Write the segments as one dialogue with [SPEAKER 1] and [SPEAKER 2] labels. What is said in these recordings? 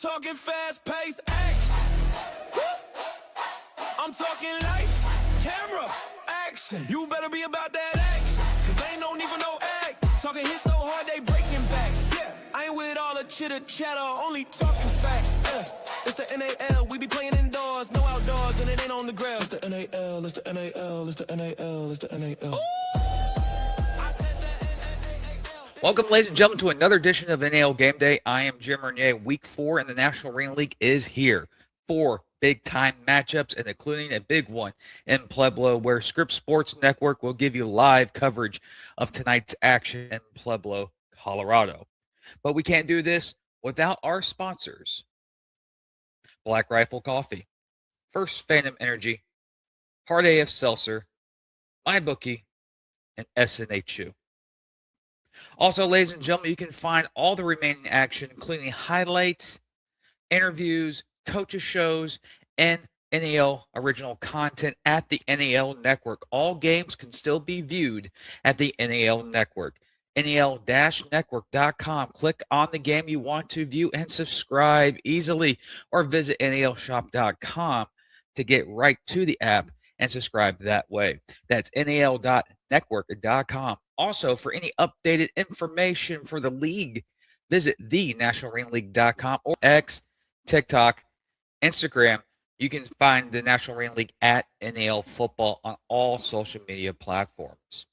[SPEAKER 1] talking fast-paced action. I'm talking lights, camera, action. You better be about that action, cause ain't no need for no act. Talking hit so hard they breaking backs. Yeah, I ain't with all the chitter chatter, only talking facts. It's the NAL, we be playing indoors, no outdoors, and it ain't on the ground. It's the NAL, it's the NAL, it's the NAL, it's the NAL.
[SPEAKER 2] Welcome, ladies and gentlemen, to another edition of Nal Gameday. I am Jim Renier. Week 4 in the National Arena League is here. 4 big-time matchups, and including a big one in Pueblo, where Scripps Sports Network will give you live coverage of tonight's action in Pueblo, Colorado. But we can't do this without our sponsors: Black Rifle Coffee, First Phantom Energy, Hard AF Seltzer, MyBookie, and SNHU. Also, ladies and gentlemen, you can find all the remaining action, including highlights, interviews, coaches shows, and NAL original content at the NAL Network. All games can still be viewed at the NAL Network. NAL-network.com. Click on the game you want to view and subscribe easily, or visit NALshop.com to get right to the app and subscribe that way. That's NAL.network.com. Also, for any updated information for the league, visit thenationalarenaleague.com or X, TikTok, Instagram. You can find the National Arena League at NAL Football on all social media platforms.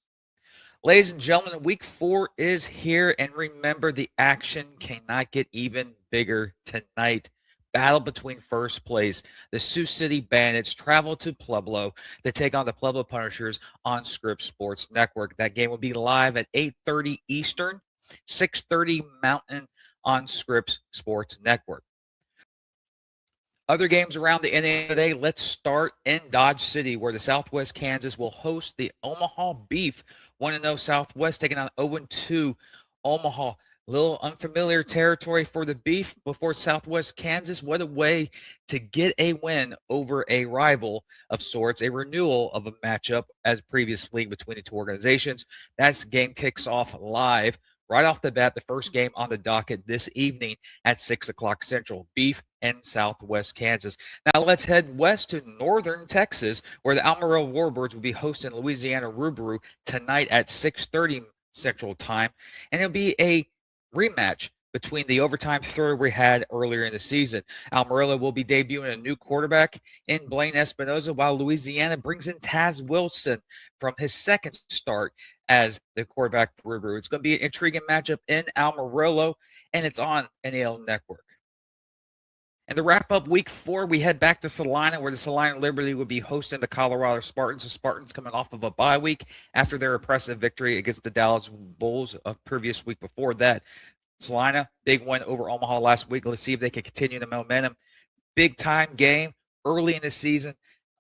[SPEAKER 2] Ladies and gentlemen, week 4 is here, and remember, the action cannot get even bigger tonight. Battle between first place. The Sioux City Bandits travel to Pueblo to take on the Pueblo Punishers on Scripps Sports Network. That game will be live at 8:30 Eastern, 6:30 Mountain on Scripps Sports Network. Other games around the NAL today. Let's start in Dodge City, where the Southwest Kansas will host the Omaha Beef. 1-0 Southwest taking on 0-2 Omaha. Little unfamiliar territory for the Beef before Southwest Kansas. What a way to get a win over a rival of sorts, a renewal of a matchup as previously between the two organizations. That game kicks off live right off the bat, the first game on the docket this evening at 6 o'clock Central. Beef and Southwest Kansas. Now let's head west to northern Texas, where the Amarillo Warbirds will be hosting Louisiana Roubarou tonight at 6:30 Central Time. And it'll be a rematch between the overtime thriller we had earlier in the season. Amarillo will be debuting a new quarterback in Blaine Espinoza, while Louisiana brings in Taz Wilson from his second start as the quarterback for Roubarou. It's going to be an intriguing matchup in Amarillo, and it's on NAL Network. And to wrap up week 4, we head back to Salina, where the Salina Liberty will be hosting the Colorado Spartans. The Spartans coming off of a bye week after their impressive victory against the Dallas Bulls of previous week before that. Salina, big win over Omaha last week. Let's see if they can continue the momentum. Big time game early in the season.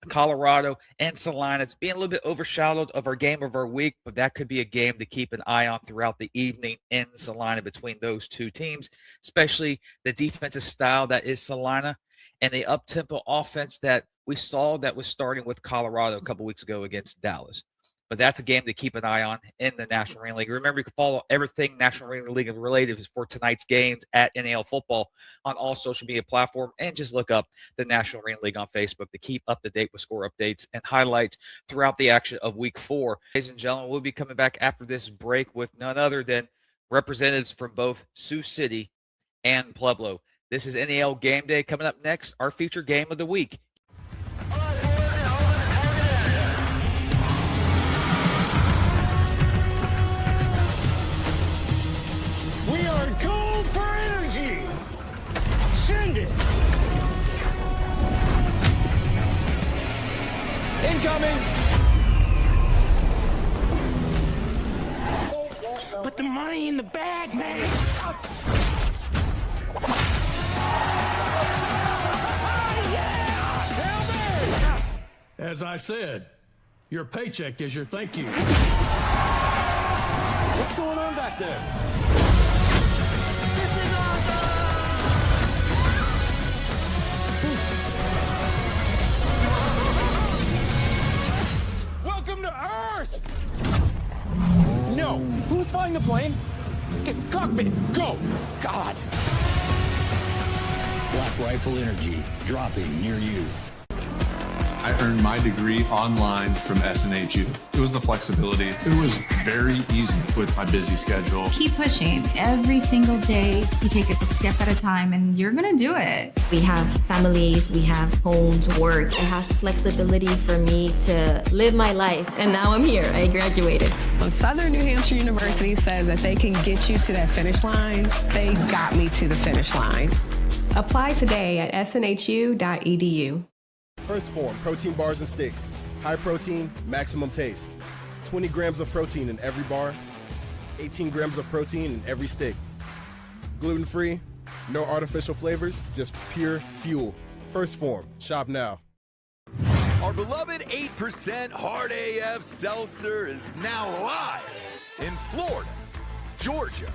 [SPEAKER 2] Colorado and Salina. It's being a little bit overshadowed of our game of our week, but that could be a game to keep an eye on throughout the evening in Salina between those two teams, especially the defensive style that is Salina and the up-tempo offense that we saw that was starting with Colorado a couple weeks ago against Dallas. But that's a game to keep an eye on in the National Arena League. Remember, you can follow everything National Arena League related for tonight's games at NAL Football on all social media platforms, and just look up the National Arena League on Facebook to keep up to date with score updates and highlights throughout the action of Week 4. Ladies and gentlemen, we'll be coming back after this break with none other than representatives from both Sioux City and Pueblo. This is NAL Game Day. Coming up next, our featured game of the week.
[SPEAKER 3] Go for energy! Send it!
[SPEAKER 1] Incoming!
[SPEAKER 3] Put the money in the bag, man!
[SPEAKER 4] As I said, your paycheck is your thank you.
[SPEAKER 3] What's going on back there?
[SPEAKER 1] Welcome to Earth!
[SPEAKER 3] No! Who's flying the plane? Get cockpit! Go! God! Black Rifle Energy, dropping near you.
[SPEAKER 5] I earned my degree online from SNHU. It was the flexibility. It was very easy with my busy schedule.
[SPEAKER 6] Keep pushing. Every single day, you take it a step at a time, and you're going to do it.
[SPEAKER 7] We have families, we have homes, work. It has flexibility for me to live my life. And now I'm here. I graduated.
[SPEAKER 8] When Southern New Hampshire University says that they can get you to that finish line, they got me to the finish line.
[SPEAKER 9] Apply today at snhu.edu.
[SPEAKER 10] First Form, protein bars and sticks. High protein, maximum taste. 20 grams of protein in every bar, 18 grams of protein in every stick. Gluten-free, no artificial flavors, just pure fuel. First Form, shop now.
[SPEAKER 11] Our beloved 8% Hard AF Seltzer is now live in Florida, Georgia,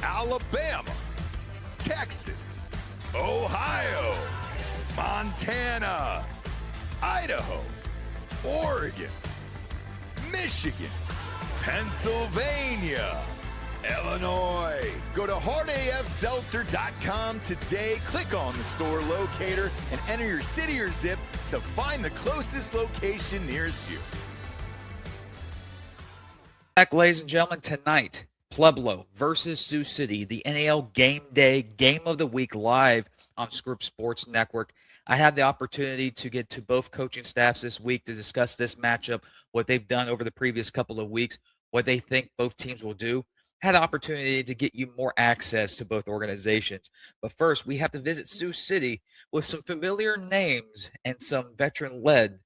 [SPEAKER 11] Alabama, Texas, Ohio, Montana, Idaho, Oregon, Michigan, Pennsylvania, Illinois. Go to hardafseltzer.com today, click on the store locator, and enter your city or zip to find the closest location nearest you.
[SPEAKER 2] Back, ladies and gentlemen, tonight, Pueblo versus Sioux City, the NAL Gameday Game of the Week live on Scripps Sports Network. I had the opportunity to get to both coaching staffs this week to discuss this matchup, what they've done over the previous couple of weeks, what they think both teams will do. Had the opportunity to get you more access to both organizations. But first, we have to visit Sioux City with some familiar names and some veteran-led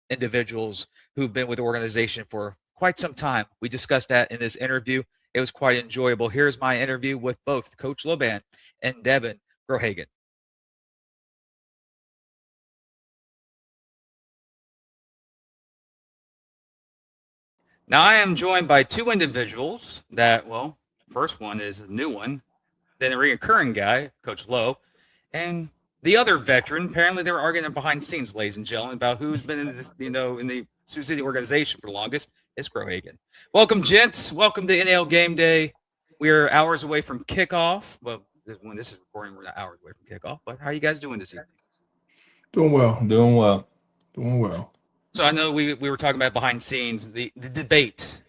[SPEAKER 2] individuals who've been with the organization for quite some time. We discussed that in this interview. It was quite enjoyable. Here's my interview with both Coach Loban and Devin Grohagen. Now, I am joined by two individuals that, well, first one is a new one, then a recurring guy, Coach Lowe, and the other veteran. Apparently, they were arguing behind the scenes, ladies and gentlemen, about who's been in this, in the Sioux City organization for the longest. It's Grohagen. Welcome, gents. Welcome to NAL Game Day. We are hours away from kickoff. Well, when this is recording, we're not hours away from kickoff. But how are you guys doing this evening?
[SPEAKER 12] Doing well. So
[SPEAKER 2] I know we were talking about behind the scenes, the debate.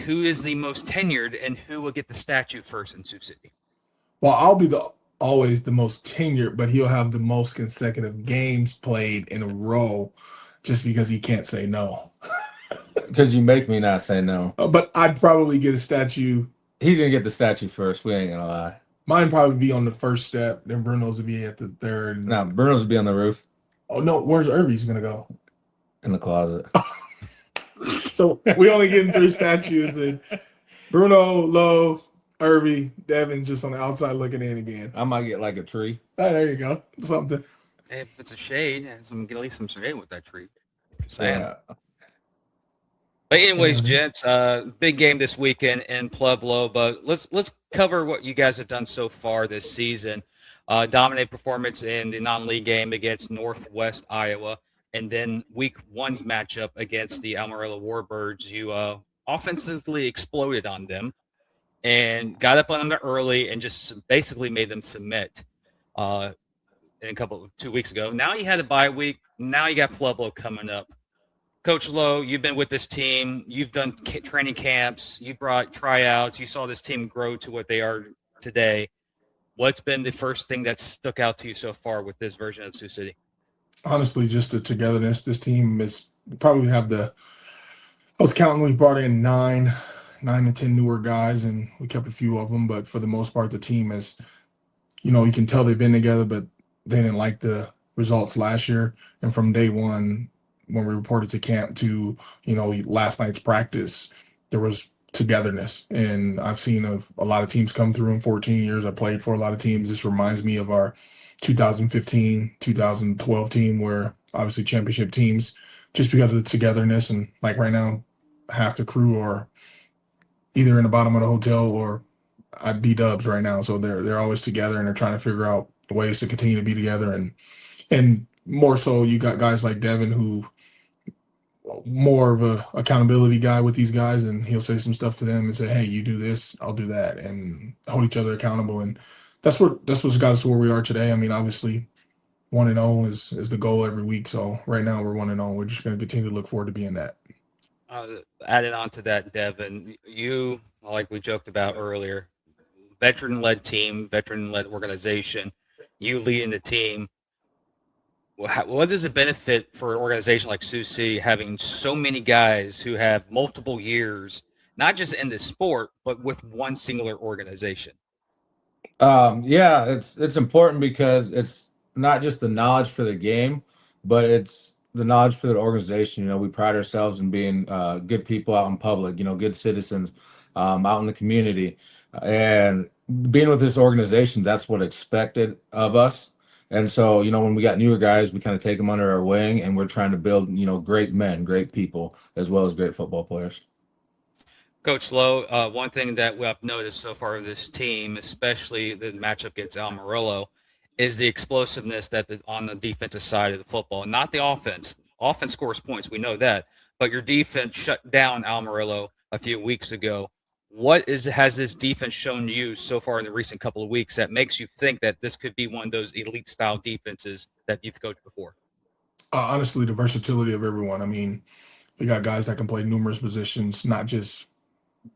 [SPEAKER 2] Who is the most tenured and who will get the statue first in Sioux City?
[SPEAKER 12] Well, I'll be always the most tenured, but he'll have the most consecutive games played in a row just because he can't say no.
[SPEAKER 13] Because you make me not say no.
[SPEAKER 12] But I'd probably get a statue.
[SPEAKER 13] He's going to get the statue first. We ain't going to lie.
[SPEAKER 12] Mine probably be on the first step. Then Bruno's would be at the third.
[SPEAKER 13] No, Bruno's would be on the roof.
[SPEAKER 12] Oh, no. Where's Irvy's going to go?
[SPEAKER 13] In the closet.
[SPEAKER 12] So we only getting 3 statues, and Bruno, Lowe, Irby, Devin just on the outside looking in again.
[SPEAKER 13] I might get like a tree.
[SPEAKER 12] Oh, there you go. Something.
[SPEAKER 2] If it's a shade, get at least some shade with that tree. Yeah. But anyways, gents, big game this weekend in Pueblo. But let's cover what you guys have done so far this season. Dominant performance in the non-league game against Northwest Iowa. And then week 1's matchup against the Amarillo Warbirds, you offensively exploded on them and got up on them early and just basically made them submit in 2 weeks ago. Now you had a bye week. Now you got Pueblo coming up. Coach Lowe, you've been with this team. You've done training camps. You brought tryouts. You saw this team grow to what they are today. What's been the first thing that stuck out to you so far with this version of Sioux City?
[SPEAKER 12] Honestly, just the togetherness. This team is probably have I was counting, we brought in 9 to 10 newer guys, and we kept a few of them. But for the most part, the team is, you can tell they've been together, but they didn't like the results last year. And from day one, when we reported to camp to, last night's practice, there was togetherness. And I've seen a lot of teams come through in 14 years. I played for a lot of teams. This reminds me of our 2015, 2012 team, where obviously championship teams, just because of the togetherness. And like right now, half the crew are either in the bottom of the hotel or at B-Dubs right now. So they're always together, and they're trying to figure out ways to continue to be together. And more so, you got guys like Devin, who more of a accountability guy with these guys, and he'll say some stuff to them and say, hey, you do this, I'll do that, and hold each other accountable. And that's what's got us to where we are today. I mean, obviously 1-0 is the goal every week. So right now we're 1-0. We're just going to continue to look forward to being that.
[SPEAKER 2] Adding on to that, Devin, you, like we joked about earlier, veteran-led team, veteran-led organization, you leading the team. What does it benefit for an organization like Sioux having so many guys who have multiple years, not just in the sport, but with one singular organization?
[SPEAKER 13] Yeah, it's important because it's not just the knowledge for the game, but it's the knowledge for the organization. You know, we pride ourselves in being good people out in public, you know, good citizens out in the community. And being with this organization, that's what expected of us. And so, you know, when we got newer guys, we kind of take them under our wing and we're trying to build, you know, great men, great people, as well as great football players.
[SPEAKER 2] Coach Lowe, one thing that we have noticed so far of this team, especially the matchup against Amarillo, is the explosiveness on the defensive side of the football, not the offense. Offense scores points, we know that, but your defense shut down Amarillo a few weeks ago. Has this defense shown you so far in the recent couple of weeks that makes you think that this could be one of those elite style defenses that you've coached before?
[SPEAKER 12] Honestly, the versatility of everyone. I mean, we got guys that can play numerous positions, not just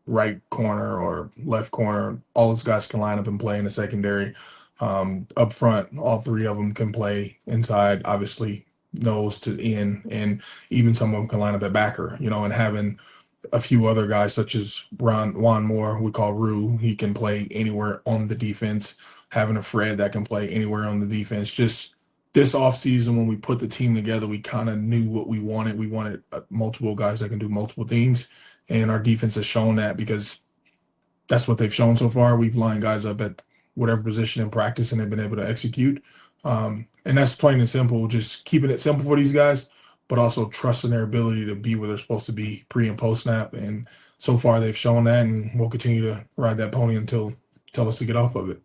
[SPEAKER 12] right corner or left corner. All those guys can line up and play in the secondary. Up front, all three of them can play inside, obviously nose to in, and even some of them can line up at backer, you know, and having a few other guys such as Juan Moore, we call Rue, he can play anywhere on the defense. Having a Fred that can play anywhere on the defense. Just this offseason, when we put the team together, we kind of knew what we wanted. We wanted multiple guys that can do multiple things. And our defense has shown that because that's what they've shown so far. We've lined guys up at whatever position in practice and they've been able to execute. And that's plain and simple, just keeping it simple for these guys, but also trusting their ability to be where they're supposed to be pre and post snap. And so far they've shown that, and we'll continue to ride that pony until tell us to get off of it.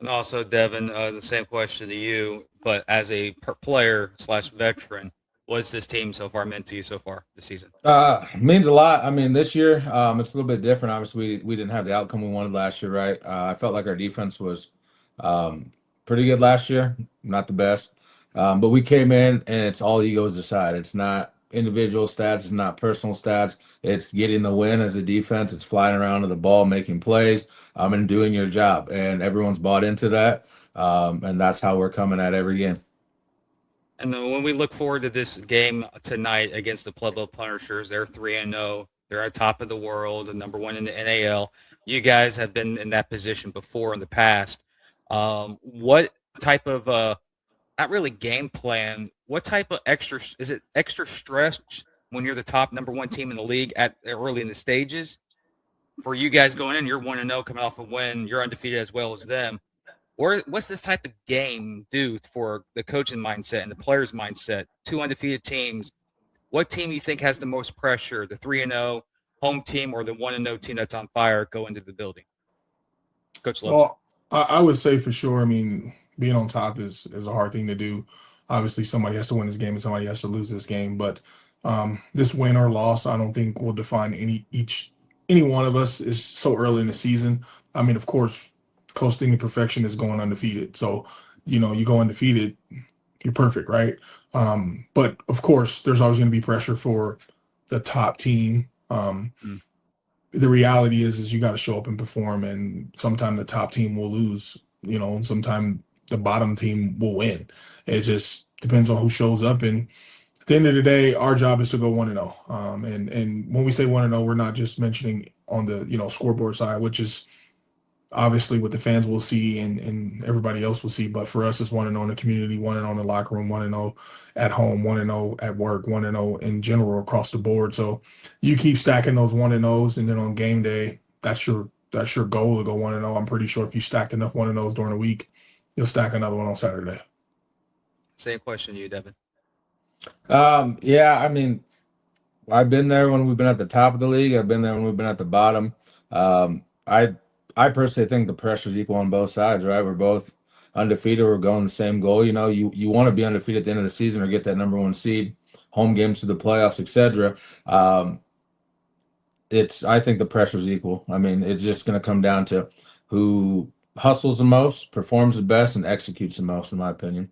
[SPEAKER 2] And also, Devin, the same question to you, but as a player / veteran, what's this team so far meant to you so far this season?
[SPEAKER 13] Means a lot. I mean, this year it's a little bit different. Obviously, we didn't have the outcome we wanted last year, right? I felt like our defense was pretty good last year, not the best, but we came in and it's all egos aside. It's not individual stats, it's not personal stats. It's getting the win as a defense. It's flying around to the ball, making plays, and doing your job. And everyone's bought into that, and that's how we're coming at every game.
[SPEAKER 2] And then when we look forward to this game tonight against the Pueblo Punishers, they're 3-0. They're at top of the world and number one in the NAL. You guys have been in that position before in the past. What type of, not really game plan, what type of is it extra stress when you're the top number one team in the league at early in the stages? For you guys going in, you're 1-0 coming off a win. You're undefeated as well as them. Or what's this type of game do for the coaching mindset and the players' mindset? Two undefeated teams. What team you think has the most pressure, the 3-0 home team or the 1-0 team that's on fire go into the building? Coach Lowe.
[SPEAKER 12] Well, I would say for sure, I mean, being on top is a hard thing to do. Obviously, somebody has to win this game and somebody has to lose this game. But this win or loss, I don't think will define any one of us. Is so early in the season. I mean, of course, close thing to perfection is going undefeated. So, you know, you go undefeated, you're perfect, right? But of course, there's always going to be pressure for the top team. The reality is you got to show up and perform, and sometimes the top team will lose, you know, and sometimes the bottom team will win. It just depends on who shows up. And at the end of the day, our job is to go 1-0. And when we say 1-0, we're not just mentioning on the, you know, scoreboard side, which is obviously what the fans will see and everybody else will see. But for us, it's 1-0 in the community, 1-0 in the locker room, 1-0 at home, 1-0 at work, 1-0 in general across the board. So you keep stacking those 1-0s, and then on game day, that's your goal to go 1-0. I'm pretty sure if you stacked enough 1-0s during the week, you'll stack another one on Saturday.
[SPEAKER 2] Same question to you, Devin.
[SPEAKER 13] Yeah, I mean, I've been there when we've been at the top of the league. I've been there when we've been at the bottom. I personally think the pressure is equal on both sides, right? We're both undefeated. We're going the same goal. You know, you want to be undefeated at the end of the season or get that number one seed, home games to the playoffs, etc. I think the pressure is equal. I mean, it's just going to come down to who hustles the most, performs the best, and executes the most, in my opinion.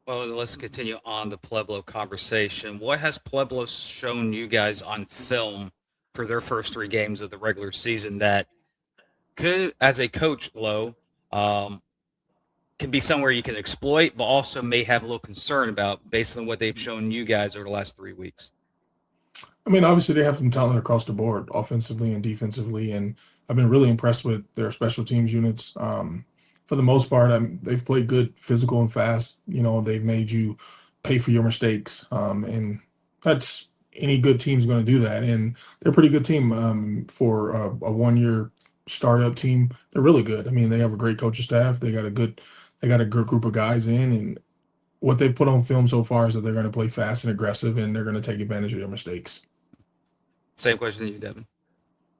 [SPEAKER 2] Well, let's continue on the Pueblo conversation. What has Pueblo shown you guys on film for their first 3 games of the regular season that could, as a coach, Lowe, can be somewhere you can exploit, but also may have a little concern about based on what they've shown you guys over the last 3 weeks?
[SPEAKER 12] I mean, obviously they have some talent across the board, offensively and defensively, and I've been really impressed with their special teams units. For the most part, they've played good, physical and fast. You know, they've made you pay for your mistakes, and that's any good team's going to do that. And they're a pretty good team for a 1-year startup team. They're really good. I mean, they have a great coaching staff. They got a good group of guys in, and what they put on film so far is that they're going to play fast and aggressive, and they're going to take advantage of their mistakes.
[SPEAKER 2] Same question to you, Devin.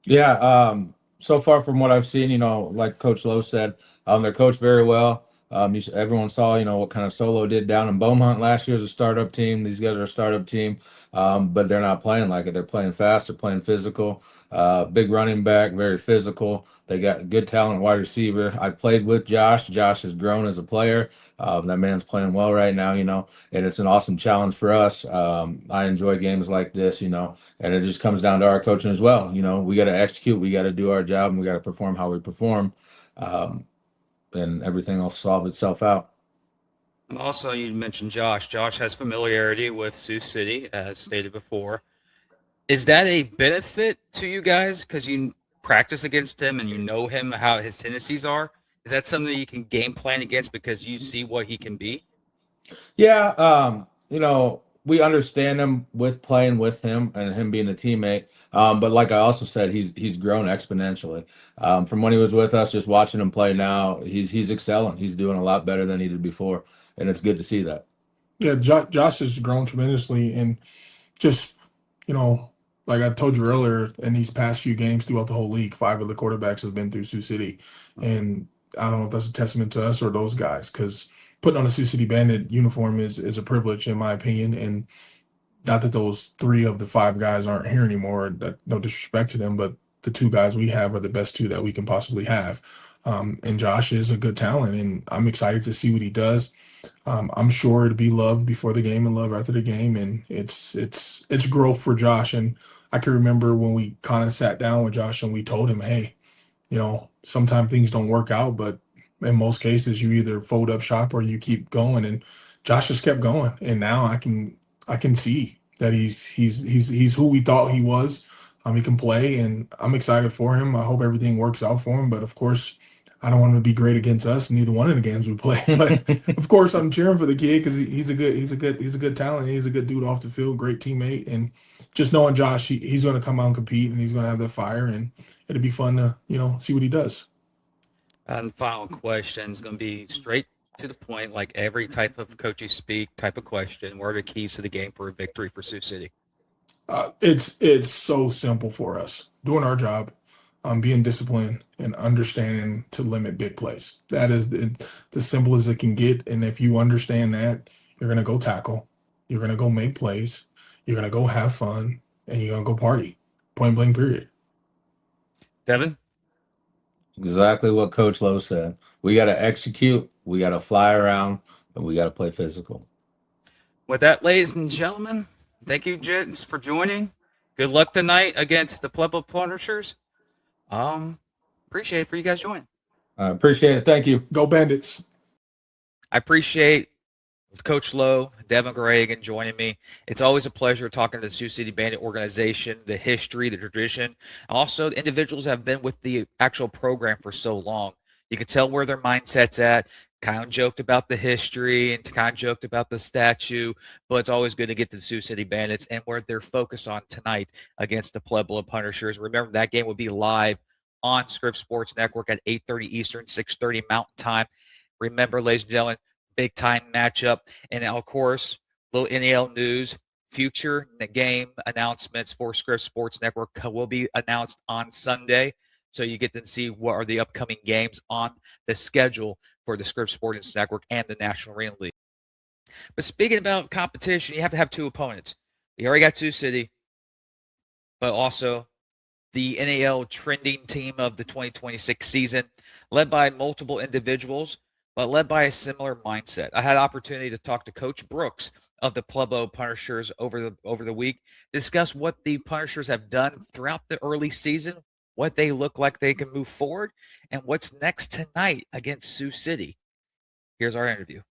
[SPEAKER 13] Yeah, so far from what I've seen, you know, like Coach Lowe said, they're coached very well. Everyone saw, you know, what kind of Solo did down in Beaumont last year as a startup team. These guys are a startup team, but they're not playing like it. They're playing fast. They're playing physical. Big running back, very physical. They got good talent wide receiver. I played with Josh. Josh has grown as a player. That man's playing well right now, you know, and it's an awesome challenge for us. I enjoy games like this, you know, and it just comes down to our coaching as well. You know, we got to execute, we got to do our job, and we got to perform how we perform, and everything will solve itself out.
[SPEAKER 2] Also, you mentioned Josh. Josh has familiarity with Sioux City, as stated before. Is that a benefit to you guys because you practice against him and you know him, how his tendencies are? Is that something that you can game plan against because you see what he can be?
[SPEAKER 13] Yeah, you know, we understand him with playing with him and him being a teammate. But like I also said, he's grown exponentially. From when he was with us, just watching him play now, he's excelling. He's doing a lot better than he did before, and it's good to see that.
[SPEAKER 12] Yeah, Josh has grown tremendously, and just, you know, like I told you earlier, in these past few games throughout the whole league, 5 of the quarterbacks have been through Sioux City, and I don't know if that's a testament to us or those guys, because putting on a Sioux City Bandit uniform is a privilege in my opinion, and not that those 3 of the 5 guys aren't here anymore. That no disrespect to them, but the 2 guys we have are the best 2 that we can possibly have. And Josh is a good talent, and I'm excited to see what he does. I'm sure to be loved before the game and love after the game, and it's growth for Josh. And I can remember when we kind of sat down with Josh and we told him, hey, you know, sometimes things don't work out, but in most cases you either fold up shop or you keep going. And Josh just kept going, and now I can see that he's who we thought he was. He can play, and I'm excited for him. I hope everything works out for him. But of course, I don't want him to be great against us. Neither one of the games we play. But of course, I'm cheering for the kid because he's a good talent. He's a good dude off the field, great teammate, and just knowing Josh, he's going to come out and compete, and he's going to have that fire, and it'll be fun to see what he does.
[SPEAKER 2] And final question is going to be straight to the point, like every type of coach you speak type of question. What are the keys to the game for a victory for Sioux City?
[SPEAKER 12] It's so simple for us. Doing our job, being disciplined, and understanding to limit big plays. That is the simple as it can get. And if you understand that, you're going to go tackle, you're going to go make plays, you're going to go have fun, and you're going to go party. Point blank, period.
[SPEAKER 2] Devin?
[SPEAKER 13] Exactly what Coach Lowe said. We got to execute, we got to fly around, and we got to play physical.
[SPEAKER 2] With that, ladies and gentlemen, thank you, gents, for joining. Good luck tonight against the Pueblo Punishers. Appreciate it for you guys joining.
[SPEAKER 13] I appreciate it. Thank you.
[SPEAKER 12] Go Bandits.
[SPEAKER 2] I appreciate Coach Lowe, Devin Gregan joining me. It's always a pleasure talking to the Sioux City Bandit organization, the history, the tradition. Also, the individuals have been with the actual program for so long. You can tell where their mindset's at. Kind of joked about the history and kind of joked about the statue, but it's always good to get to the Sioux City Bandits and where they're focused on tonight against the Pueblo Punishers. Remember, that game will be live on Scripps Sports Network at 8:30 Eastern, 6:30 Mountain Time. Remember, ladies and gentlemen, big time matchup. And of course, little NAL news, future game announcements for Scripps Sports Network will be announced on Sunday. So you get to see what are the upcoming games on the schedule for the Scripps Sports Network and the National Arena League. But speaking about competition, you have to have 2 opponents. You already got Sioux City, but also the NAL trending team of the 2026 season, led by multiple individuals, but led by a similar mindset. I had opportunity to talk to Coach Brooks of the Pueblo Punishers over the week, discuss what the Punishers have done throughout the early season, what they look like they can move forward, and what's next tonight against Sioux City. Here's our interview.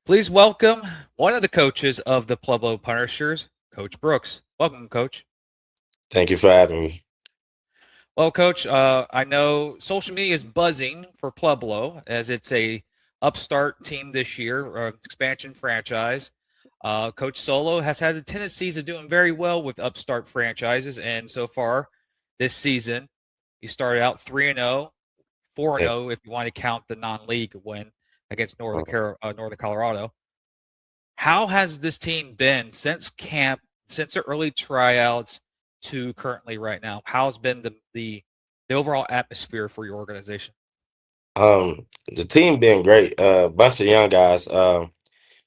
[SPEAKER 2] Please welcome one of the coaches of the Pueblo Punishers, Coach Brooks. Welcome, Coach.
[SPEAKER 14] Thank you for having me.
[SPEAKER 2] Well, Coach, I know social media is buzzing for Pueblo as it's a upstart team this year, expansion franchise. Coach Solo has had the tendencies of doing very well with upstart franchises, and so far this season, he started out 3-0, 4-0 if you want to count the non-league win against Northern Colorado. How has this team been since camp, since the early tryouts to currently right now? How's been the overall atmosphere for your organization?
[SPEAKER 14] The team been great. Bunch of young guys.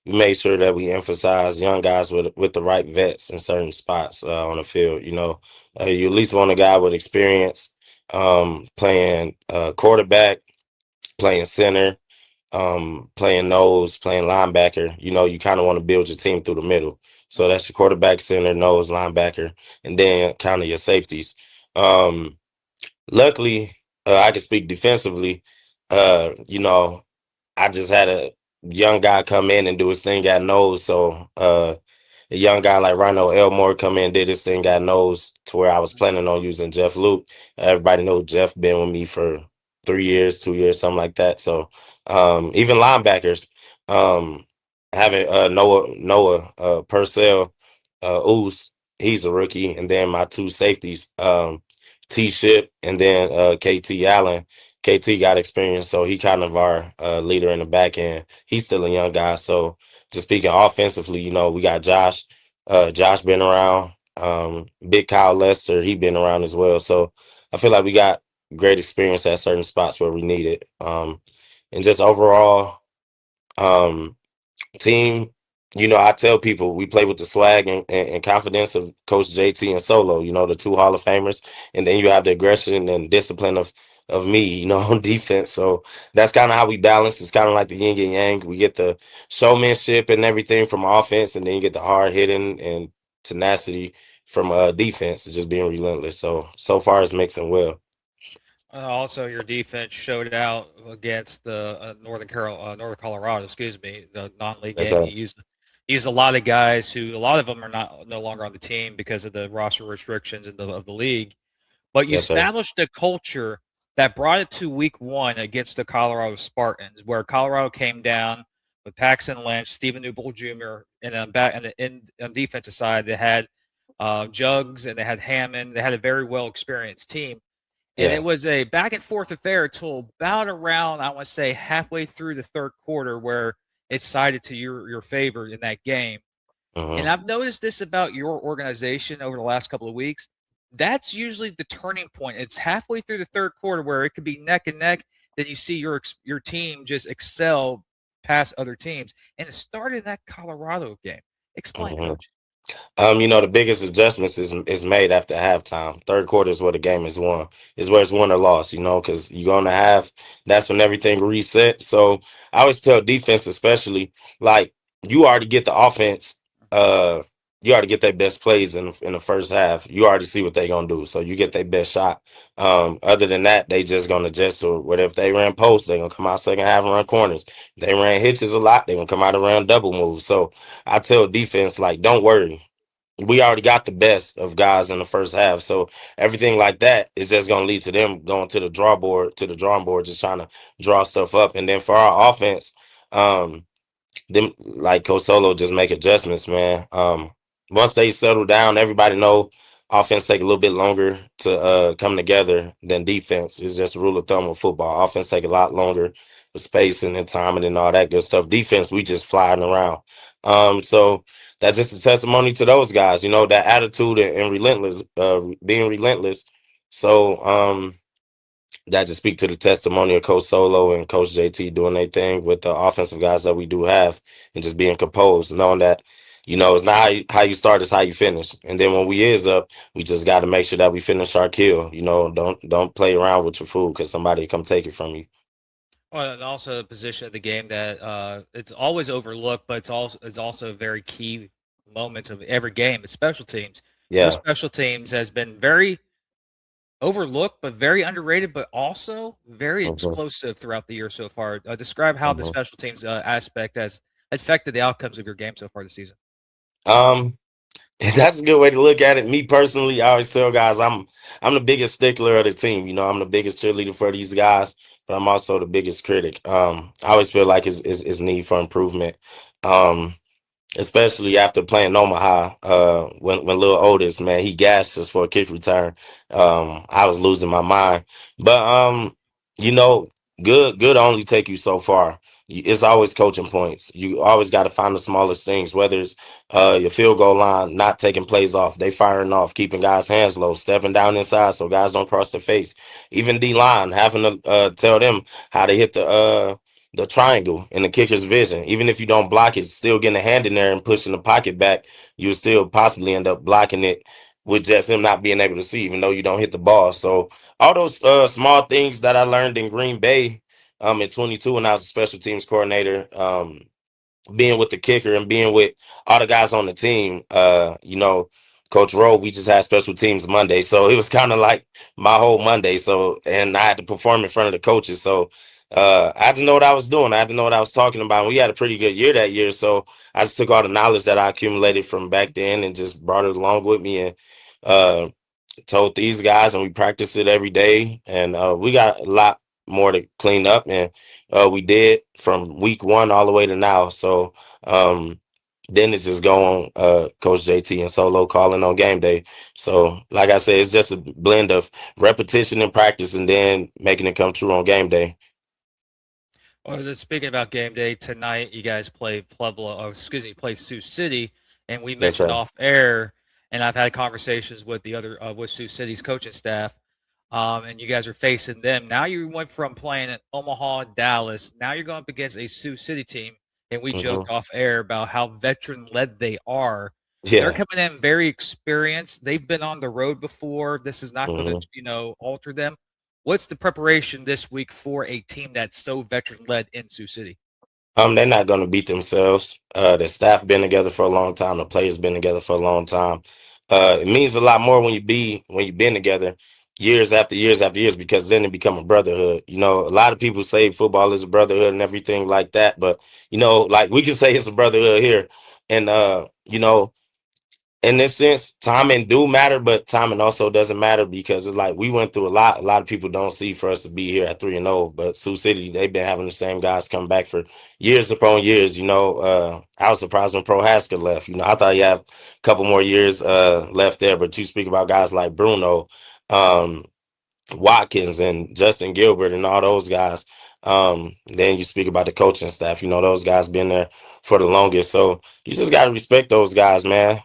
[SPEAKER 14] We made sure that we emphasize young guys with the right vets in certain spots on the field. You know, you at least want a guy with experience playing quarterback, playing center, playing nose, playing linebacker. You know, you kind of want to build your team through the middle. So that's your quarterback, center, nose, linebacker, and then kind of your safeties. Luckily, I can speak defensively. You know, I just had a young guy come in and do his thing at nose. So a young guy like Rhino Elmore come in, did his thing, got nose to where I was planning on using Jeff Luke. Everybody knows Jeff been with me for 3 years, 2 years, something like that. So even linebackers, having Noah Purcell, Oos, he's a rookie, and then my two safeties, T Ship and then KT Allen. KT got experience, so he kind of our leader in the back end. He's still a young guy, so just speaking offensively, you know, we got Josh. Josh been around. Big Kyle Lester, he been around as well. So I feel like we got great experience at certain spots where we need it. And just overall, team, you know, I tell people we play with the swag and confidence of Coach JT and Solo, you know, the two Hall of Famers. And then you have the aggression and discipline of me, you know, on defense. So that's kind of how we balance. It's kind of like the yin and yang. We get the showmanship and everything from offense, and then you get the hard hitting and tenacity from defense, just being relentless. So far it's mixing well.
[SPEAKER 2] Also, your defense showed out against the Northern Colorado, the non-league game. You used a lot of guys who, a lot of them are no longer on the team because of the roster restrictions of the league. But you established a culture that brought it to week 1 against the Colorado Spartans, where Colorado came down with Paxton Lynch, Stephen Newbold Jr., and on the defensive side, they had Jugs and they had Hammond. They had a very well experienced team. And it was a back and forth affair until about around, I want to say, halfway through the third quarter, where it sided to your favor in that game. And I've noticed this about your organization over the last couple of weeks. That's usually the turning point. It's halfway through the third quarter where it could be neck and neck. Then you see your team just excel past other teams. And it started in that Colorado game. Explain, Coach.
[SPEAKER 14] You know, the biggest adjustments is made after halftime. Third quarter is where the game is won. Is where it's won or lost, you know, because you're going to have, that's when everything resets. So I always tell defense, especially, like, you already get the offense, you already get their best plays in the first half. You already see what they're going to do. So you get their best shot. Other than that, they just going to adjust to whatever. If they ran posts, they're going to come out second half and run corners. If they ran hitches a lot, they're going to come out and run double moves. So I tell defense, like, don't worry. We already got the best of guys in the first half. So everything like that is just going to lead to them going to the drawing board, just trying to draw stuff up. And then for our offense, them, like Coach Solo, just make adjustments, man. Once they settle down, everybody know offense take a little bit longer to come together than defense. It's just a rule of thumb with football. Offense take a lot longer with spacing and timing and all that good stuff. Defense, we just flying around. So that's just a testimony to those guys, you know, that attitude and relentless, being relentless. So that just speak to the testimony of Coach Solo and Coach JT doing their thing with the offensive guys that we do have, and just being composed, knowing that You know, it's not how you start, it's how you finish. And then when we is up, we just got to make sure that we finish our kill. You know, don't play around with your food because somebody come take it from you.
[SPEAKER 2] Well, and also the position of the game that it's always overlooked, but it's also very key moments of every game. It's special teams. Your
[SPEAKER 14] Yeah.
[SPEAKER 2] special teams has been very overlooked, but very underrated, but also very
[SPEAKER 14] Mhm.
[SPEAKER 2] explosive throughout the year so far. Describe how the
[SPEAKER 14] Mhm.
[SPEAKER 2] special teams aspect has affected the outcomes of your game so far this season.
[SPEAKER 14] Um, that's a good way to look at it. Me personally, I always tell guys I'm the biggest stickler of the team. You know, I'm the biggest cheerleader for these guys, but I'm also the biggest critic. I always feel like it's need for improvement. Um, Especially after playing Omaha, when Lil Otis, man, he gassed us for a kick return. I was losing my mind. But you know, good only take you so far. It's always coaching points. You always got to find the smallest things, whether it's your field goal line not taking plays off, they firing off, keeping guys' hands low, stepping down inside so guys don't cross their face. Even D line having to tell them how to hit the triangle in the kicker's vision. Even if you don't block it, still getting a hand in there and pushing the pocket back, you'll still possibly end up blocking it with just him not being able to see, even though you don't hit the ball. So all those small things that I learned in Green Bay in 22 when I was a special teams coordinator, being with the kicker and being with all the guys on the team, you know, Coach Rowe, we just had special teams Monday. So it was kind of like my whole Monday. So, and I had to perform in front of the coaches. So I had to know what I was doing. I had to know what I was talking about. And we had a pretty good year that year. So I just took all the knowledge that I accumulated from back then and just brought it along with me and uh, told these guys, and we practiced it every day. And we got a lot more to clean up. And we did from week one all the way to now. So um, then it's just go on Coach JT and Solo calling on game day. So like I said, it's just a blend of repetition and practice and then making it come true on game day.
[SPEAKER 2] Well, speaking about game day tonight, you guys play Pueblo, or excuse me, play Sioux City, and we
[SPEAKER 14] Yes,
[SPEAKER 2] mentioned
[SPEAKER 14] sir.
[SPEAKER 2] off air, and I've had conversations with the other with Sioux City's coaching staff, and you guys are facing them. Now you went from playing at Omaha, Dallas. Now you're going up against a Sioux City team, and we
[SPEAKER 14] Hmm.
[SPEAKER 2] joked off air about how veteran led they are. They're
[SPEAKER 14] Yeah.
[SPEAKER 2] coming in very experienced. They've been on the road before. This is not going to,
[SPEAKER 14] Hmm.
[SPEAKER 2] alter them. What's the preparation this week for a team that's so veteran led in Sioux City?
[SPEAKER 14] They're not going to beat themselves. The staff been together for a long time. The players been together for a long time. It means a lot more when you've been together years after years after years because then it become a brotherhood. You know, a lot of people say football is a brotherhood and everything like that, but you know, like we can say it's a brotherhood here, and you know, in this sense, timing do matter, but timing also doesn't matter because it's like we went through a lot. A lot of people don't see for us to be here at 3-0, but Sioux City, they've been having the same guys come back for years upon years. You know, I was surprised when Prohaska left. You know, I thought you have a couple more years left there, but you speak about guys like Bruno, um, Watkins and Justin Gilbert and all those guys. Then you speak about the coaching staff, you know, those guys been there for the longest. So you just gotta respect those guys, man.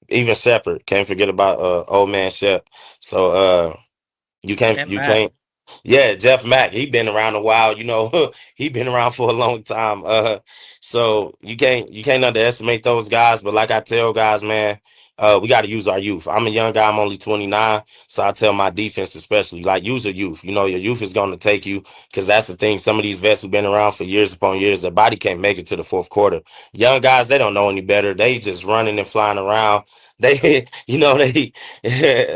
[SPEAKER 14] Even Shepard, can't forget about old man Shep. So you can't
[SPEAKER 2] And
[SPEAKER 14] you
[SPEAKER 2] Matt.
[SPEAKER 14] can't yeah, Jeff Mack, he been around a while, you know, he been around for a long time. So you can't underestimate those guys, but like I tell guys, man, we got to use our youth. I'm a young guy, I'm only 29, so I tell my defense especially, like use your youth. You know, your youth is going to take you because that's the thing. Some of these vets who've been around for years upon years, their body can't make it to the fourth quarter. Young guys, they don't know any better. They just running and flying around. They, you know, they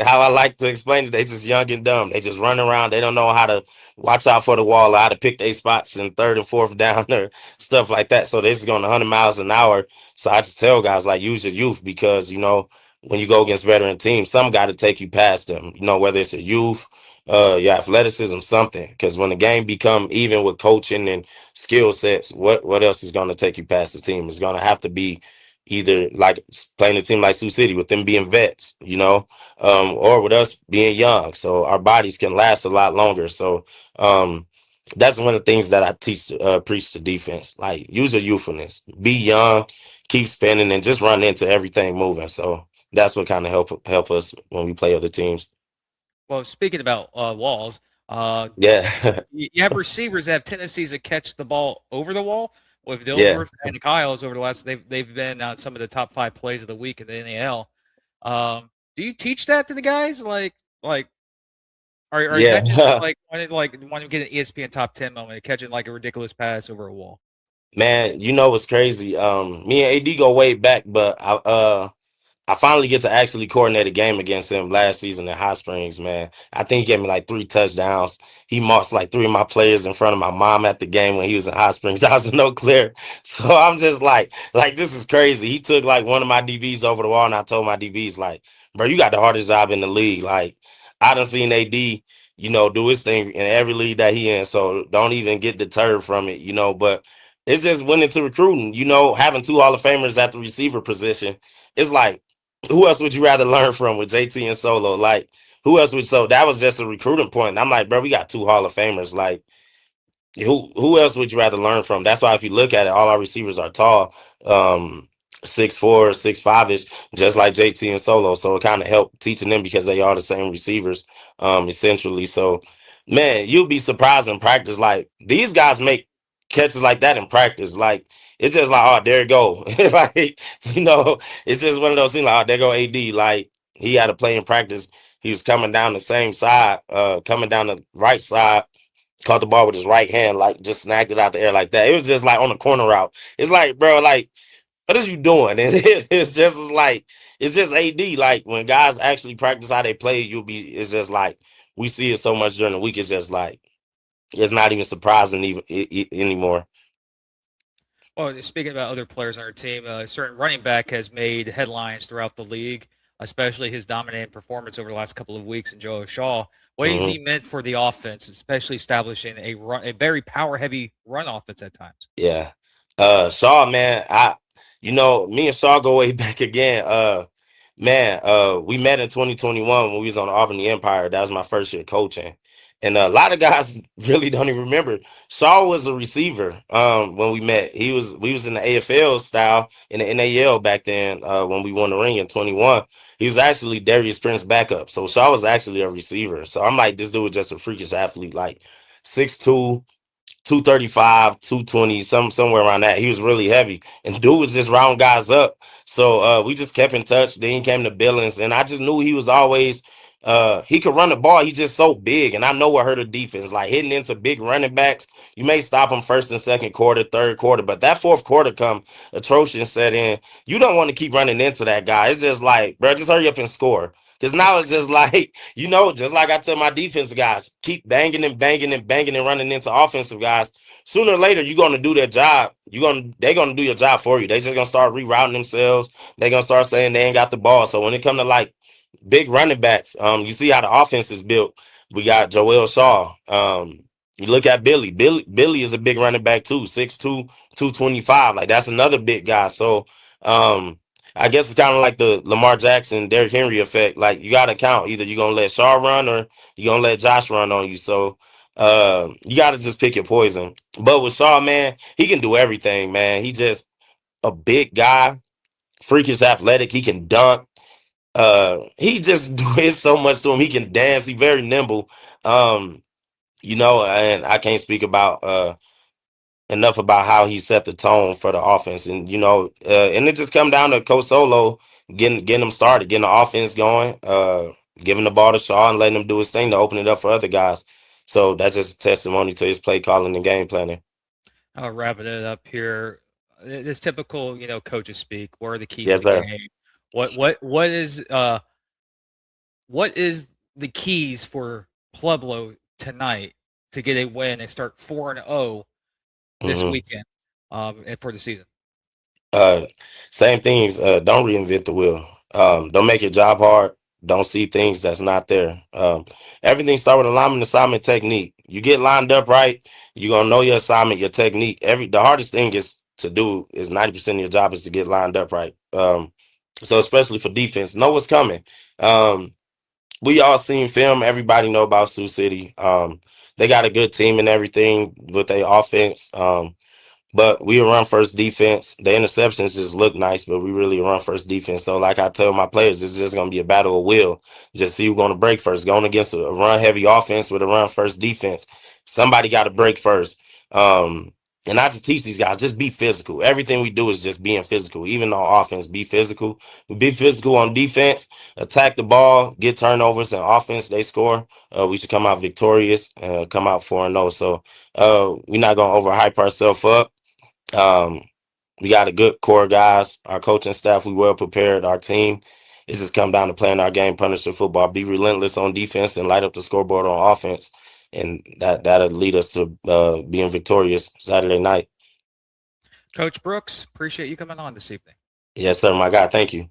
[SPEAKER 14] how I like to explain it, they just young and dumb. They just run around. They don't know how to watch out for the wall, or how to pick their spots in third and fourth down or stuff like that. So they're just going 100 miles an hour. So I just tell guys like use your youth because you know when you go against veteran teams, some got to take you past them. You know whether it's your youth, your athleticism, something. Because when the game become even with coaching and skill sets, what else is going to take you past the team? It's going to have to be either like playing a team like Sioux City with them being vets, you know, or with us being young. So our bodies can last a lot longer. So that's one of the things that I teach, preach to defense. Like use your youthfulness, be young, keep spinning, and just run into everything moving. So that's what kind of help us when we play other teams.
[SPEAKER 2] Well, speaking about walls,
[SPEAKER 14] Yeah.
[SPEAKER 2] you have receivers that have tendencies to catch the ball over the wall, with
[SPEAKER 14] Yeah.
[SPEAKER 2] Dilworth and Kyles over the last. They've been on some of the top 5 plays of the week in the NAL. Do you teach that to the guys? Are you not just
[SPEAKER 14] Yeah.
[SPEAKER 2] want to get an ESPN top 10 moment, catching like a ridiculous pass over a wall?
[SPEAKER 14] Man, you know what's crazy? Me and AD go way back, but I finally get to actually coordinate a game against him last season in Hot Springs, man. I think he gave me like 3 touchdowns. He marched like 3 of my players in front of my mom at the game when he was in Hot Springs. I was in no clear. So I'm just like this is crazy. He took like one of my DBs over the wall, and I told my DBs, like, bro, you got the hardest job in the league. Like, I done seen AD, do his thing in every league that he in. So don't even get deterred from it, but it's just went into recruiting, having 2 Hall of Famers at the receiver position. It's like, who else would you rather learn from with JT and Solo? Like, who else would? So that was just a recruiting point. And I'm like, bro, we got 2 Hall of Famers. Like, who else would you rather learn from? That's why if you look at it, all our receivers are tall, 6'4", 6'5" ish, just like JT and Solo. So it kind of helped teaching them because they are the same receivers, essentially. So, man, you'd be surprised in practice. Like, these guys make catches like that in practice. Like, it's just like, oh, there you go. Like, it's just one of those things. Like, oh, there go AD. Like, he had a play in practice. He was coming down the same side, coming down the right side, caught the ball with his right hand, like just snagged it out the air like that. It was just like on the corner route. It's like, bro, like, what is you doing? And it's just like, it's just AD. Like, when guys actually practice how they play, it's just like, we see it so much during the week. It's just like, it's not even surprising anymore.
[SPEAKER 2] Well, speaking about other players on our team, a certain running back has made headlines throughout the league, especially his dominant performance over the last couple of weeks in Joe Shaw. What has he meant for the offense, especially establishing a very power-heavy run offense at times?
[SPEAKER 14] Yeah. Shaw, man, me and Shaw go way back again. We met in 2021 when we was on the Albany Empire. That was my first year coaching. And a lot of guys really don't even remember. Shaw was a receiver when we met. We was in the AFL style in the NAL back then when we won the ring in 21. He was actually Darius Prince's backup. So Shaw was actually a receiver. So I'm like, this dude was just a freakish athlete, like 6'2", 235, 220, somewhere around that. He was really heavy. And dude was just round guys up. So we just kept in touch. Then he came to Billings, and I just knew he was always he could run the ball. He's just so big. And I know what hurt the defense. Like, hitting into big running backs, you may stop him first and second quarter, third quarter, but that fourth quarter come atrocious set in. You don't want to keep running into that guy. It's just like, bro, just hurry up and score. Because now it's just like, just like I tell my defensive guys, keep banging and banging and banging and running into offensive guys. Sooner or later, you're going to do their job. They're going to do your job for you. They're just going to start rerouting themselves. They're going to start saying they ain't got the ball. So when it comes to like big running backs, you see how the offense is built. We got Joel Shaw. You look at Billy. Billy is a big running back too, 6'2", 225. Like, that's another big guy. So, I guess it's kind of like the Lamar Jackson, Derrick Henry effect. Like, you got to count. Either you're going to let Shaw run or you're going to let Josh run on you. So you got to just pick your poison. But with Shaw, man, he can do everything, man. He just a big guy, freakish athletic. He can dunk. He just does so much to him. He can dance. He's very nimble. And I can't speak about enough about how he set the tone for the offense. And and it just come down to Coach Solo getting them started, getting the offense going, giving the ball to Shaw and letting him do his thing to open it up for other guys. So that's just a testimony to his play calling and game planning.
[SPEAKER 2] Wrapping it up here, this typical coaches speak. What are the keys
[SPEAKER 14] Yes,
[SPEAKER 2] to the
[SPEAKER 14] sir.
[SPEAKER 2] game? What is the keys for Pueblo tonight to get a win and start 4-0 this weekend and for the season?
[SPEAKER 14] Same things. Don't reinvent the wheel. Don't make your job hard. Don't see things that's not there. Everything start with alignment, assignment, technique. You get lined up right, you're gonna know your assignment, your technique. The hardest thing is to do is 90% of your job is to get lined up right. So especially for defense, know what's coming. We all seen film. Everybody know about Sioux City. They got a good team and everything with their offense. But we run first defense. The interceptions just look nice, but we really run first defense. So like I tell my players, it's just going to be a battle of will. Just see who's going to break first. Going against a run-heavy offense with a run-first defense. Somebody got to break first. And And I just teach these guys, just be physical. Everything we do is just being physical. Even on offense, be physical. Be physical on defense, attack the ball, get turnovers, and offense, they score. We should come out victorious, come out 4-0. So we're not going to overhype ourselves up. We got a good core guys. Our coaching staff, we well prepared. Our team, it just come down to playing our game, Punisher football. Be relentless on defense and light up the scoreboard on offense. And that'll lead us to being victorious Saturday night.
[SPEAKER 2] Coach Brooks, appreciate you coming on this evening.
[SPEAKER 14] Yes, sir, my guy. Thank you.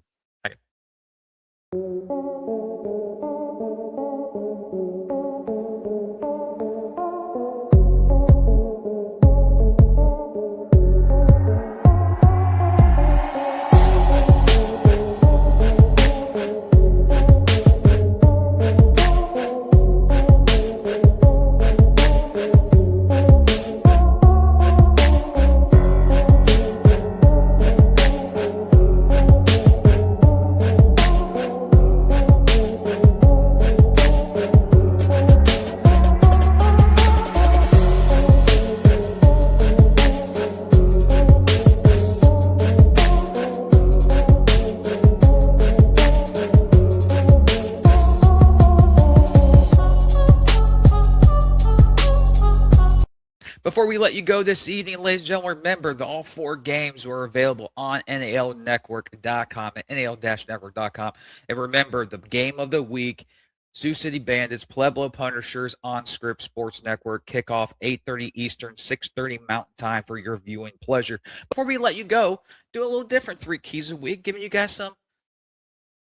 [SPEAKER 2] Before we let you go this evening, ladies and gentlemen, remember that all 4 games were available on NALnetwork.com and NAL-network.com. And remember, the game of the week, Sioux City Bandits, Pueblo Punishers on Scripps Sports Network. Kickoff 8:30 Eastern, 6:30 Mountain Time for your viewing pleasure. Before we let you go, do a little different 3 keys a week, giving you guys some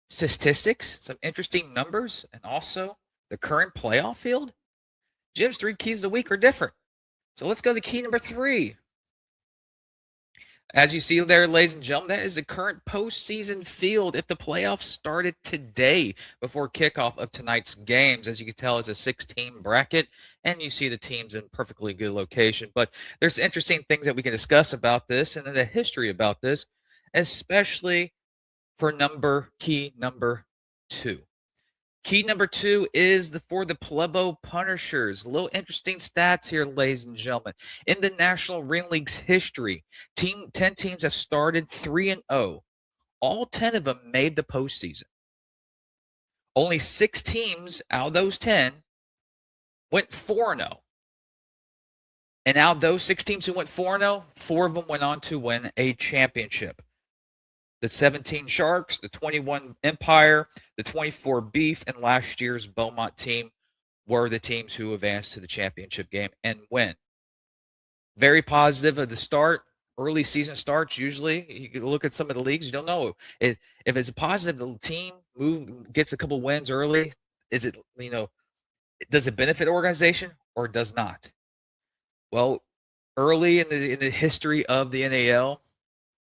[SPEAKER 2] statistics, some interesting numbers, and also the current playoff field. Jim's 3 keys a week are different. So let's go to key number 3. As you see there, ladies and gentlemen, that is the current postseason field if the playoffs started today before kickoff of tonight's games. As you can tell, it's a 6-team bracket, and you see the teams in perfectly good location. But there's interesting things that we can discuss about this and then the history about this, especially for key number 2. Key number 2 is for the Pueblo Punishers. A little interesting stats here, ladies and gentlemen. In the National Arena League's history, 10 teams have started 3-0. All 10 of them made the postseason. Only 6 teams out of those 10 went 4-0. And out of those 6 teams who went 4-0, 4 of them went on to win a championship. The 17 Sharks, the 21 Empire, the 24 Beef, and last year's Beaumont team were the teams who advanced to the championship game and win. Very positive at the start. Early season starts, usually, you can look at some of the leagues, you don't know. If it's a positive, the team gets a couple wins early, does it benefit the organization or does not? Well, early in the history of the NAL,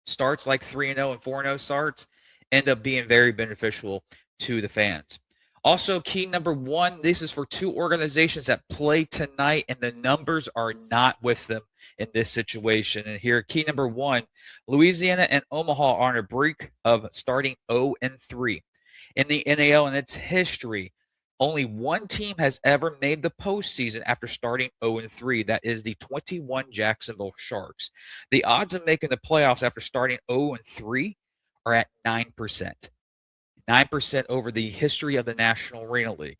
[SPEAKER 2] starts like 3-0 and 4-0 starts end up being very beneficial to the fans. Also, key number 1, this is for 2 organizations that play tonight, and the numbers are not with them in this situation. And here, key number 1, Louisiana and Omaha are on a break of starting 0-3. In the NAL and its history, only 1 team has ever made the postseason after starting 0-3. That is the 21 Jacksonville Sharks. The odds of making the playoffs after starting 0-3 are at 9%. 9% over the history of the National Arena League.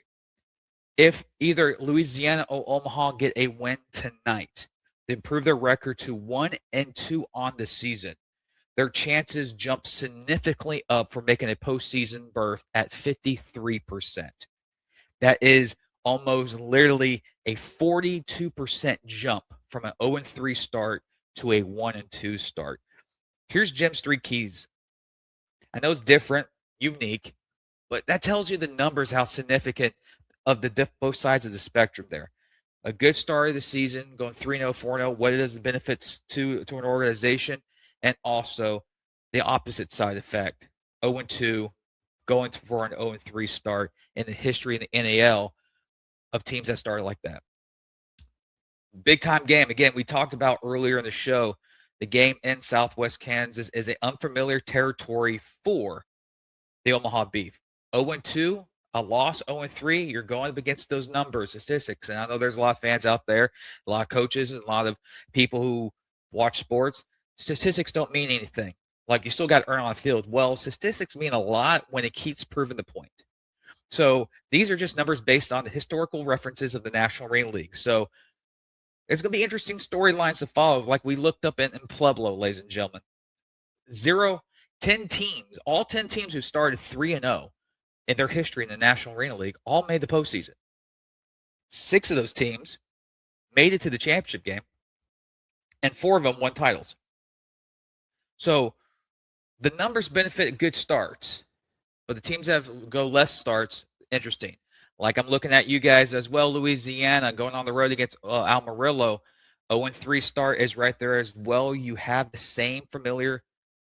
[SPEAKER 2] If either Louisiana or Omaha get a win tonight, they improve their record to 1-2 on the season. Their chances jump significantly up for making a postseason berth at 53%. That is almost literally a 42% jump from an 0-3 start to a 1-2 start. Here's Jim's 3 keys. I know it's different, unique, but that tells you the numbers, how significant of both sides of the spectrum there. A good start of the season, going 3-0, 4-0, what it is the benefits to an organization, and also the opposite side effect, 0-2, going for an 0-3 start in the history in the NAL of teams that started like that. Big time game. Again, we talked about earlier in the show, the game in Southwest Kansas is an unfamiliar territory for the Omaha Beef. 0-2, a loss, 0-3, you're going up against those numbers, statistics. And I know there's a lot of fans out there, a lot of coaches, and a lot of people who watch sports, statistics don't mean anything. Like, you still got to earn on the field. Well, statistics mean a lot when it keeps proving the point. So these are just numbers based on the historical references of the National Arena League. So it's going to be interesting storylines to follow, like we looked up in Pueblo, ladies and gentlemen. 10 teams, all 10 teams who started 3-0 in their history in the National Arena League all made the postseason. 6 of those teams made it to the championship game, and 4 of them won titles. So the numbers benefit good starts, but the teams that go less starts, interesting. Like, I'm looking at you guys as well, Louisiana, going on the road against Amarillo. 0-3 start is right there as well. You have the same familiar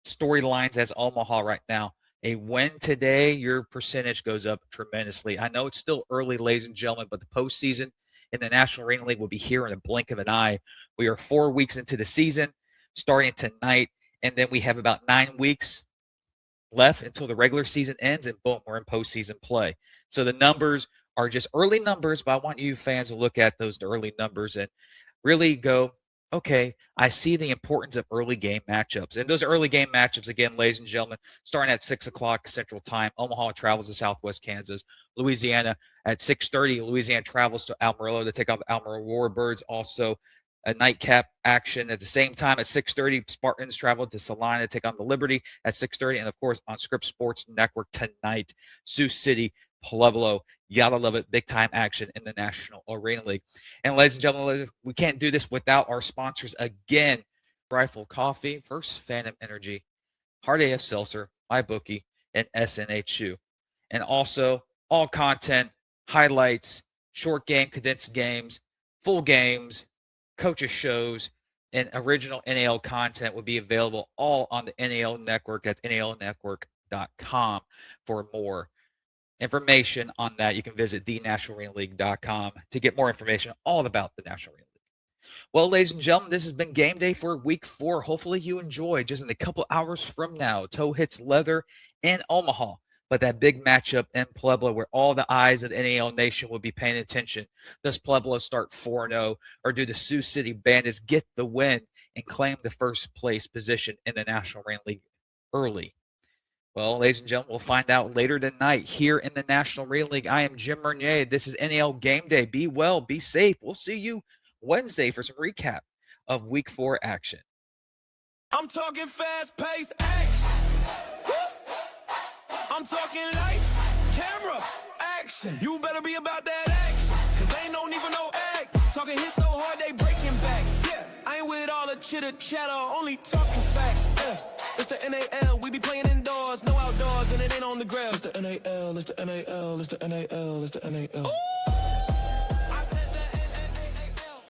[SPEAKER 2] storylines as Omaha right now. A win today, your percentage goes up tremendously. I know it's still early, ladies and gentlemen, but the postseason in the National Arena League will be here in a blink of an eye. We are 4 weeks into the season, starting tonight, and then we have about 9 weeks left until the regular season ends, and boom, we're in postseason play. So the numbers are just early numbers, but I want you fans to look at those early numbers and really go, okay, I see the importance of early game matchups. And those early game matchups, again, ladies and gentlemen, starting at 6 o'clock Central Time. Omaha travels to Southwest Kansas. Louisiana at 6:30. Louisiana travels to Amarillo to take on the Amarillo Warbirds. Also, a nightcap action at the same time at 6:30. Spartans travel to Salina to take on the Liberty at 6:30. And, of course, on Scripps Sports Network tonight, Sioux City, Pueblo. You gotta love it. Big time action in the National Arena League. And ladies and gentlemen, we can't do this without our sponsors again. Rifle Coffee, First Phantom Energy, Hard AF Seltzer, MyBookie, and SNHU. And also all content, highlights, short game, condensed games, full games, coaches shows, and original NAL content will be available all on the NAL Network at nalnetwork.com. For more information on that, you can visit thenationalarenaleague.com to get more information all about the National Arena League. Well, ladies and gentlemen, this has been game day for week 4. Hopefully you enjoy. Just in a couple hours from now, toe hits leather in Omaha, but that big matchup in Pueblo where all the eyes of the NAL Nation will be paying attention. Does Pueblo start 4-0, or do the Sioux City Bandits get the win and claim the first place position in the National Arena League early? Well, ladies and gentlemen, we'll find out later tonight here in the National Arena League. I am Jim Mernier. This is NAL Game Day. Be well, be safe. We'll see you Wednesday for some recap of Week 4 action.
[SPEAKER 1] I'm talking fast-paced action. I'm talking lights, camera, action. You better be about that action, cause ain't no need for no act. Talking hits so hard they breaking backs. Yeah, I ain't with all the chitter chatter, only talking facts. Yeah. It's the NAL, we be playing indoors, no outdoors, and it ain't on the ground. It's the NAL, it's the NAL, it's the NAL, it's the NAL. Ooh!